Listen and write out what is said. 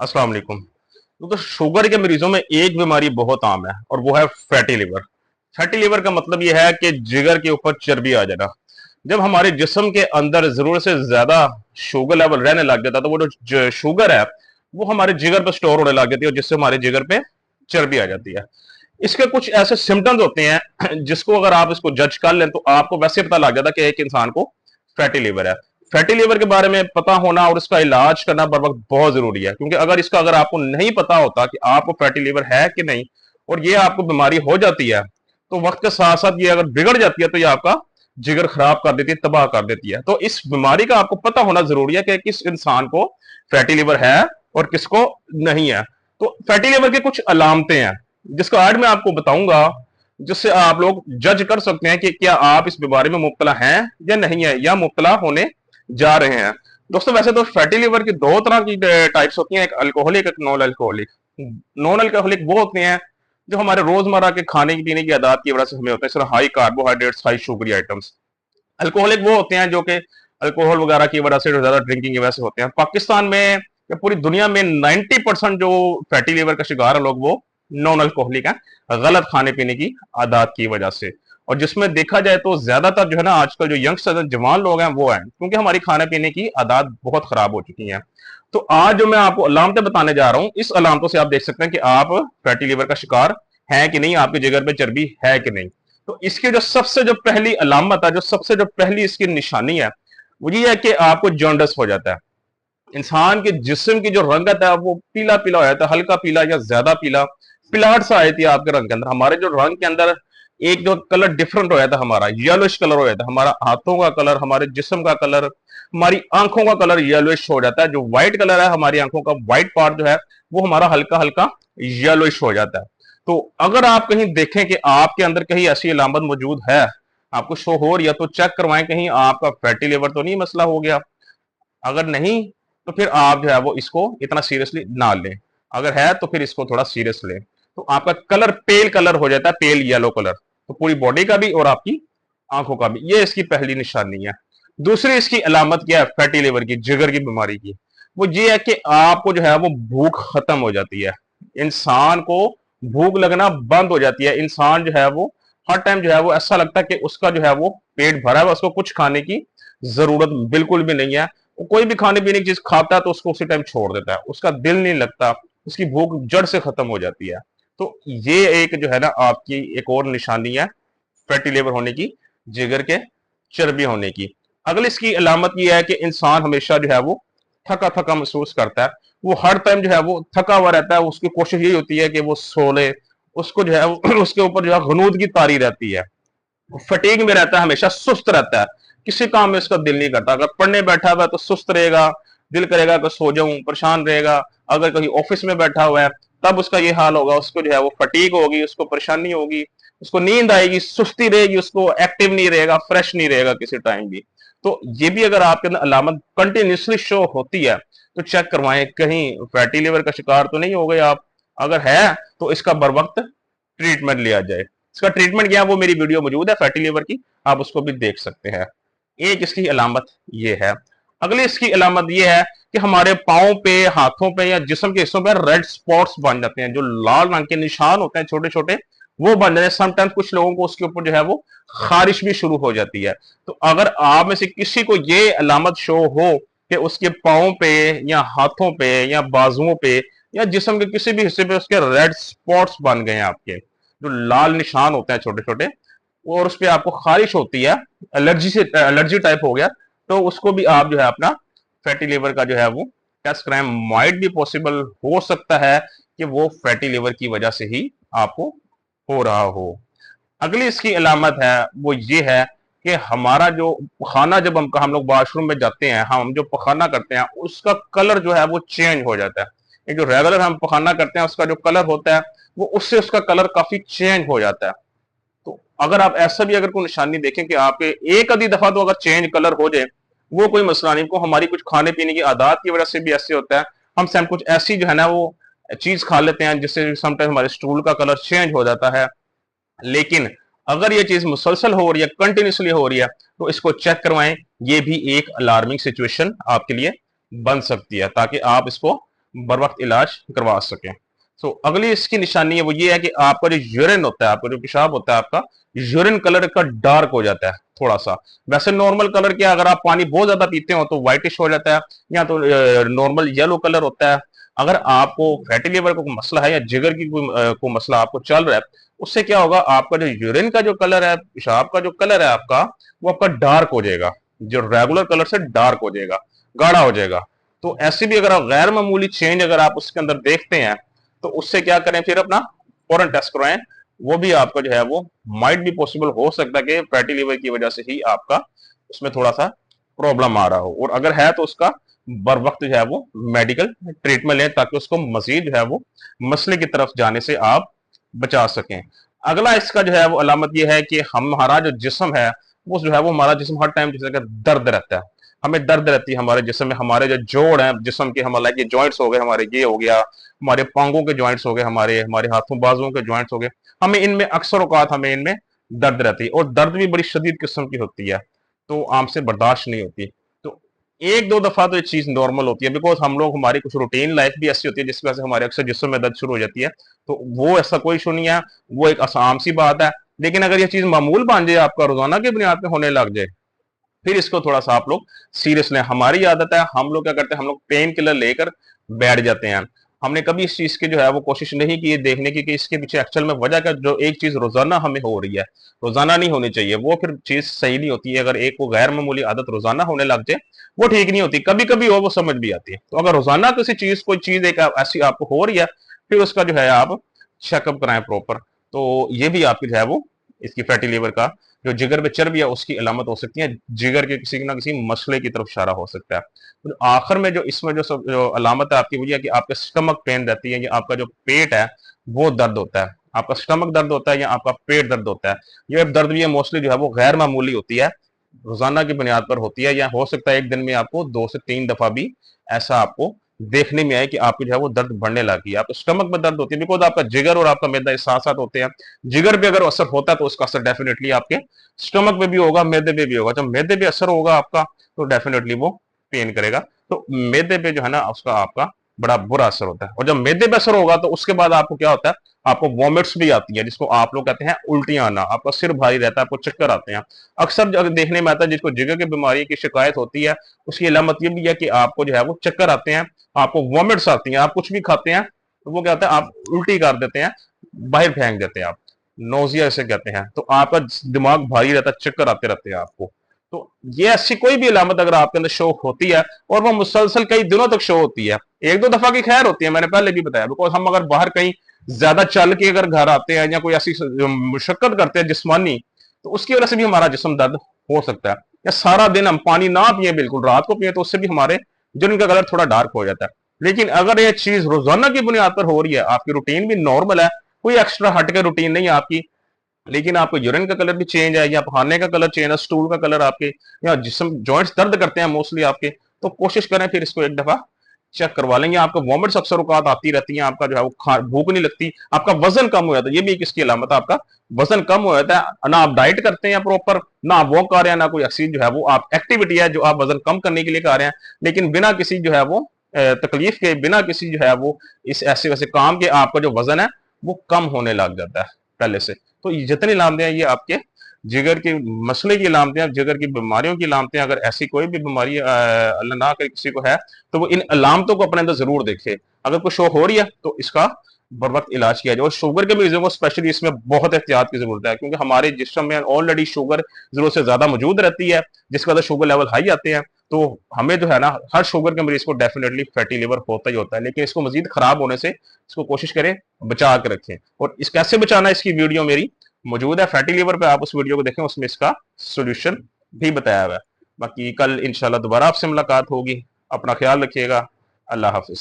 अस्सलाम वालेकुम। तो शुगर के मरीजों में एक बीमारी बहुत आम है और वो है फैटी लिवर। फैटी लिवर का मतलब ये है कि जिगर के ऊपर चर्बी आ जाना। जब हमारे जिस्म के अंदर जरूरत से ज्यादा शुगर लेवल रहने लग जाता है, तो वो जो शुगर है वो हमारे जिगर पर स्टोर होने लग जाती है और जिससे हमारे जिगर पे चर्बी आ जाती है। इसके कुछ ऐसे सिम्टम्स होते हैं जिसको अगर आप इसको जज कर लें तो आपको वैसे पता लग जाता है कि एक इंसान को फैटी लिवर है। फैटी लिवर के बारे में पता होना और इसका इलाज करना बर वक्त बहुत जरूरी है, क्योंकि अगर आपको नहीं पता होता कि आपको फैटी लिवर है कि नहीं और ये आपको बीमारी हो जाती है, तो वक्त के साथ साथ ये अगर बिगड़ जाती है तो ये आपका जिगर खराब कर देती है, तबाह कर देती है। तो इस बीमारी का आपको पता होना जरूरी है कि किस इंसान को फैटी लिवर है और किसको नहीं है। तो फैटी लिवर की कुछ अलामतें हैं जिसका आज मैं आपको बताऊंगा, जिससे आप लोग जज कर सकते हैं कि क्या आप इस बीमारी में मुब्तला हैं या नहीं है, या मुब्तला होने जा रहे हैं। दोस्तों, वैसे तो फैटी लिवर की दो तरह की टाइप्स होती हैं, एक अल्कोहलिक, एक नॉन अल्कोहलिक। नॉन अल्कोहलिक वो होते हैं जो हमारे रोजमर्रा के खाने पीने की आदत की वजह से हमें होते हैं, सिर्फ high carbohydrates, high sugary items. Alcoholic वो होते हैं जो कि अल्कोहल वगैरह की वजह से, ज्यादा ड्रिंकिंग की वजह से होते हैं। पाकिस्तान में या पूरी दुनिया में 90% जो फैटी लिवर का शिकार है लोग, वो नॉन अल्कोहलिक है, गलत खाने पीने की आदत की वजह से। और जिसमें देखा जाए तो ज्यादातर जो है ना आजकल जो यंगस्टर जवान लोग हैं वो हैं, क्योंकि हमारी खाने पीने की आदत बहुत खराब हो चुकी है। तो आज जो मैं आपको अलामतें बताने जा रहा हूं, इस अलामतों से आप देख सकते हैं कि आप फैटी लिवर का शिकार हैं कि नहीं, आपके जिगर पे चर्बी है कि नहीं। तो इसकी जो सबसे जो पहली अलामत है, जो सबसे जो पहली इसकी निशानी है, वो ये है कि आपको जॉन्डिस हो जाता है। इंसान के जिस्म की जो रंगत है वो पीला पीला हो जाता है, हल्का पीला या ज्यादा पीला, पिलाहट सा आती है आपके रंग के अंदर। हमारे जो रंग के अंदर एक जो कलर डिफरेंट हो जाता है, हमारा येलोइश कलर हो जाता है, हमारा हाथों का कलर, हमारे जिस्म का कलर, हमारी आंखों का कलर येलोइश हो जाता है। जो व्हाइट कलर है हमारी आंखों का, व्हाइट पार्ट जो है वो हमारा हल्का हल्का येलोइश हो जाता है। तो अगर आप कहीं देखें कि आपके अंदर कहीं ऐसी अलामत मौजूद है, आपको शो हो रही है, तो चेक करवाएं कहीं आपका फैटी लिवर तो नहीं मसला हो गया। अगर नहीं तो फिर आप जो है वो इसको इतना सीरियसली ना लें, अगर है तो फिर इसको थोड़ा सीरियस लें। तो आपका कलर पेल कलर हो जाता है, पेल येलो कलर, तो पूरी बॉडी का भी और आपकी आंखों का भी। ये इसकी पहली निशानी है। दूसरी इसकी अलामत क्या है फैटी लिवर की, जिगर की बीमारी की? वो ये है कि आपको जो है वो भूख खत्म हो जाती है। इंसान को भूख लगना बंद हो जाती है। इंसान जो है वो हर टाइम जो है वो ऐसा लगता है कि उसका जो है वो पेट भरा है, उसको कुछ खाने की जरूरत बिल्कुल भी नहीं है। वो कोई भी खाने पीने की चीज खाता है तो उसको उसी टाइम छोड़ देता है, उसका दिल नहीं लगता, उसकी भूख जड़ से खत्म हो जाती है। तो ये एक जो है ना आपकी एक और निशानी है फैटी लिवर होने की, जिगर के चर्बी होने की। अगली इसकी अलामत ये है कि इंसान हमेशा जो है वो थका थका महसूस करता है। वो हर टाइम जो है वो थका हुआ रहता है, उसकी कोशिश यही होती है कि वो सो ले। उसको जो है उसके ऊपर जो है गनूद की तारी रहती है, फटीग में रहता है, हमेशा सुस्त रहता है, किसी काम में उसका दिल नहीं करता। अगर पढ़ने बैठा हुआ है तो सुस्त रहेगा, दिल करेगा कि सो जाऊं, परेशान रहेगा। अगर कहीं ऑफिस में बैठा हुआ है तब उसका ये हाल होगा, उसको जो है वो फटीग होगी, उसको परेशानी होगी, उसको नींद आएगी, सुस्ती रहेगी, उसको एक्टिव नहीं रहेगा, फ्रेश नहीं रहेगा किसी टाइम भी। तो ये भी अगर आपके अंदर अलामत कंटिन्यूसली शो होती है तो चेक करवाएं कहीं फैटी लिवर का शिकार तो नहीं हो गए आप। अगर है तो इसका बर वक्त ट्रीटमेंट लिया जाए। इसका ट्रीटमेंट क्या है वो मेरी वीडियो मौजूद है फैटी लिवर की, आप उसको भी देख सकते हैं। एक इसकी अलामत ये है। अगली इसकी अलामत ये है कि हमारे पाओं पे, हाथों पे या जिस्म के हिस्सों पे रेड स्पॉट्स बन जाते हैं, जो लाल रंग के निशान होते हैं छोटे छोटे, वो बन जाते हैं। समटाइम्स कुछ लोगों को उसके ऊपर जो है वो खारिश भी शुरू हो जाती है। तो अगर आप में से किसी को ये अलामत शो हो कि उसके पाओं पे या हाथों पे या बाजुओं पे या जिस्म के किसी भी हिस्से पे उसके रेड स्पॉट्स बन गए हैं, आपके जो लाल निशान होते हैं छोटे छोटे, और उस पर आपको खारिश होती है, एलर्जी टाइप हो गया, तो उसको भी आप जो है अपना फैटी लिवर का जो है वो टेस्ट कराएं। माइट भी पॉसिबल हो सकता है कि वो फैटी लिवर की वजह से ही आपको हो रहा हो। अगली इसकी अलामत है वो ये है कि हमारा जो पखाना, जब हम लोग वॉशरूम में जाते हैं, हम जो पखाना करते हैं उसका कलर जो है वो चेंज हो जाता है। एक जो रेगुलर हम पखाना करते हैं उसका जो कलर होता है वो उससे उसका कलर काफी चेंज हो जाता है। तो अगर आप ऐसा भी अगर कोई निशानी देखें कि आपके एक आधी दफा तो अगर चेंज कलर हो जाए, वो कोई मसला नहीं। को हमारी कुछ खाने पीने की आदत की वजह से भी ऐसे होता है, हम सैम कुछ ऐसी जो है ना वो चीज खा लेते हैं जिससे समटाइम हमारे स्टूल का कलर चेंज हो जाता है। लेकिन अगर ये चीज मुसलसल हो रही है, कंटिन्यूसली हो रही है, तो इसको चेक करवाएं। ये भी एक अलार्मिंग सिचुएशन आपके लिए बन सकती है, ताकि आप इसको बर वक्त इलाज करवा सकें। तो अगली इसकी निशानी है वो ये है कि आपका जो यूरिन होता है, आपका जो पेशाब होता है, आपका यूरिन कलर का डार्क हो जाता है थोड़ा सा। वैसे नॉर्मल कलर क्या, अगर आप पानी बहुत ज्यादा पीते हो तो व्हाइटिश हो जाता है, या तो नॉर्मल येलो कलर होता है। अगर आपको फैटी लिवर का कोई मसला है या जिगर की कोई मसला आपको चल रहा है, उससे क्या होगा, आपका जो यूरिन का जो कलर है, पेशाब का जो कलर है आपका, वो आपका डार्क हो जाएगा, जो रेगुलर कलर से डार्क हो जाएगा, गाढ़ा हो जाएगा। तो ऐसे भी अगर आप गैर मामूली चेंज अगर आप उसके अंदर देखते हैं, तो उससे क्या करें, फिर अपना फौरन टेस्ट करवाएं। वो भी आपका जो है वो माइट भी पॉसिबल हो सकता है कि फैटी लिवर की वजह से ही आपका उसमें थोड़ा सा प्रॉब्लम आ रहा हो, और अगर है तो उसका बर वक्त जो है वो मेडिकल ट्रीटमेंट लें, ताकि उसको मजीद जो है वो मसले की तरफ जाने से आप बचा सकें। अगला इसका जो है वो अलामत ये है कि हमारा जो जिस्म है, वो जो है वो हमारा जिस्म हर टाइम जैसे दर्द रहता है, हमें दर्द रहती है हमारे जिस्म में, हमारे जो जोड़ है जिस्म के, हमारे ये जॉइंट्स हो गए, हमारे ये हो गया, हमारे पांगों के जॉइंट्स हो गए, हमारे हमारे हाथों बाजुओं के जॉइंट्स हो गए, हमें इनमें अक्सर औकात हमें इनमें दर्द रहती है, और दर्द भी बड़ी शदीद किस्म की होती है, तो आम से बर्दाश्त नहीं होती। तो एक दो दफा तो ये चीज नॉर्मल होती है, बिकॉज हम लोग, हमारी कुछ रूटीन लाइफ भी ऐसी होती है जिसकी वजह से हमारे अक्सर जिस्म में दर्द शुरू हो जाती है, तो वो ऐसा कोई इशू नहीं है, वो एक आसान सी बात है। लेकिन अगर ये चीज मामूल बन जाए, आपका रोजाना की बुनियाद पे होने लग जाए, फिर इसको थोड़ा सा आप लोग सीरियस लें। हमारी आदत है, हम लोग क्या करते हैं, हम लोग पेन किलर लेकर बैठ जाते हैं। हमने कभी इस चीज की जो है वो कोशिश नहीं की देखने की कि इसके पीछे एक्चुअल में वजह क्या, जो एक चीज रोजाना हमें हो रही है, रोजाना नहीं होनी चाहिए, वो फिर चीज सही नहीं होती है। अगर एक को गैर मामूली आदत रोजाना होने लग जाए, वो ठीक नहीं होती, कभी कभी हो वो समझ भी आती है। तो अगर रोजाना किसी चीज, कोई चीज एक ऐसी आपको हो रही है, फिर उसका जो है आप चेकअप कराएं प्रॉपर। तो ये भी आपकी जो है वो इसकी फैटी लीवर का, जो जिगर में चर्बी है उसकी अलामत हो सकती है, जिगर के किसी ना किसी मसले की तरफ इशारा हो सकता है। तो आखिर में जो इसमें जो अलामत है आपकी, वो ये है कि आपका स्टमक पेन रहती है, या आपका जो पेट है वो दर्द होता है, आपका स्टमक दर्द होता है या आपका पेट दर्द होता है। ये दर्द भी है मोस्टली जो है वो गैर मामूली होती है, रोजाना की बुनियाद पर होती है, या हो सकता है एक दिन में आपको 2 से 3 दफा भी ऐसा आपको देखने में आए कि आपको जो है वो दर्द बढ़ने लगी है, आपको स्टमक में दर्द होती है, बिकॉज आपका जिगर और आपका मैदा साथ साथ होते हैं। जिगर पे अगर असर होता है तो उसका असर डेफिनेटली आपके स्टमक पे भी होगा, मैदे पे भी होगा। जब मैदे पे असर होगा आपका, तो डेफिनेटली वो पेन करेगा। तो मैदे पे जो है ना उसका आपका बड़ा बुरा असर होता है, और जब मैदे पे असर होगा तो उसके बाद आपको क्या होता है, आपको वॉमिट्स भी आती है, जिसको आप लोग कहते हैं उल्टियां आना, आपका सिर भारी रहता है, आपको चक्कर आते हैं। अक्सर जो देखने में आता है जिसको जिगर की बीमारी की शिकायत होती है, उसकी अलामत ये भी है कि आपको जो है वो चक्कर आते हैं, आपको वॉमिट्स आती हैं, आप कुछ भी खाते हैं तो वो क्या होता है, आप उल्टी कर देते हैं, बाहर फेंक देते हैं आप, नोजिया इसे कहते हैं। तो आपका दिमाग भारी रहता है, चक्कर आते रहते हैं आपको। तो ये ऐसी कोई भी अलामत अगर आपके अंदर शो होती है, और वो मुसलसल कई दिनों तक शो होती है, एक दो दफा की खैर होती है, मैंने पहले भी बताया, बिकॉज हम अगर बाहर कहीं ज्यादा चल के अगर घर आते हैं या कोई ऐसी मुशक्कत करते हैं जिस्मानी, तो उसकी वजह से भी हमारा जिस्म दर्द हो सकता है। या सारा दिन हम पानी ना पिए, बिल्कुल रात को पिए, तो उससे भी हमारे जिन का कलर थोड़ा डार्क हो जाता है। लेकिन अगर ये चीज रोजाना की बुनियाद पर हो रही है, आपकी रूटीन भी नॉर्मल है, कोई एक्स्ट्रा हट के रूटीन नहीं है आपकी, लेकिन आपको यूरिन का कलर भी चेंज है, या खाने का कलर चेंज है, स्टूल का कलर आपके, या जिसम जॉइंट्स दर्द करते हैं मोस्टली आपके, तो कोशिश करें फिर इसको एक दफा चेक करवा लेंगे। आपका वॉमिट्स अक्सर औकात आती रहती है, आपका जो है वो भूख नहीं लगती, आपका वजन कम हो जाता है, ये भी एक इसकी अलामत है, आपका वजन कम हो जाता है। ना आप डाइट करते हैं प्रॉपर, ना आप वॉक कर रहे हैं, ना कोई एक्सरसाइज जो है वो आप एक्टिविटी है जो आप वजन कम करने के लिए कर रहे हैं, लेकिन बिना किसी जो है वो तकलीफ के, बिना किसी जो है वो इस ऐसे वैसे काम के, आपका जो वजन है वो कम होने लग जाता है पहले से। तो ये जितनी अलामतें हैं, ये आपके जिगर के मसले की अलामतें हैं, जिगर की बीमारियों की अलामतें। अगर ऐसी कोई भी बीमारी अल्लाह ना करे किसी को है, तो वो इन अलामतों को अपने अंदर जरूर देखे। अगर कोई शो हो रही है तो इसका बर वक्त इलाज किया जाए। और शुगर के मरीजों को स्पेशली इसमें बहुत एहतियात की जरूरत है, क्योंकि हमारे जिस्म में ऑलरेडी शुगर जरूरत से ज्यादा मौजूद रहती है, जिसकी वजह से शुगर लेवल हाई आते हैं। तो हमें जो है ना, हर शुगर के मरीज को डेफिनेटली फैटी लिवर होता ही होता है, लेकिन इसको मजीद खराब होने से इसको कोशिश करें बचा के रखें। और इस कैसे बचाना है, इसकी वीडियो मेरी मौजूद है फैटी लिवर पे, आप उस वीडियो को देखें, उसमें इसका सोल्यूशन भी बताया हुआ है। बाकी कल इंशाल्लाह दोबारा आपसे मुलाकात होगी। अपना ख्याल रखिएगा। अल्लाह हाफिज।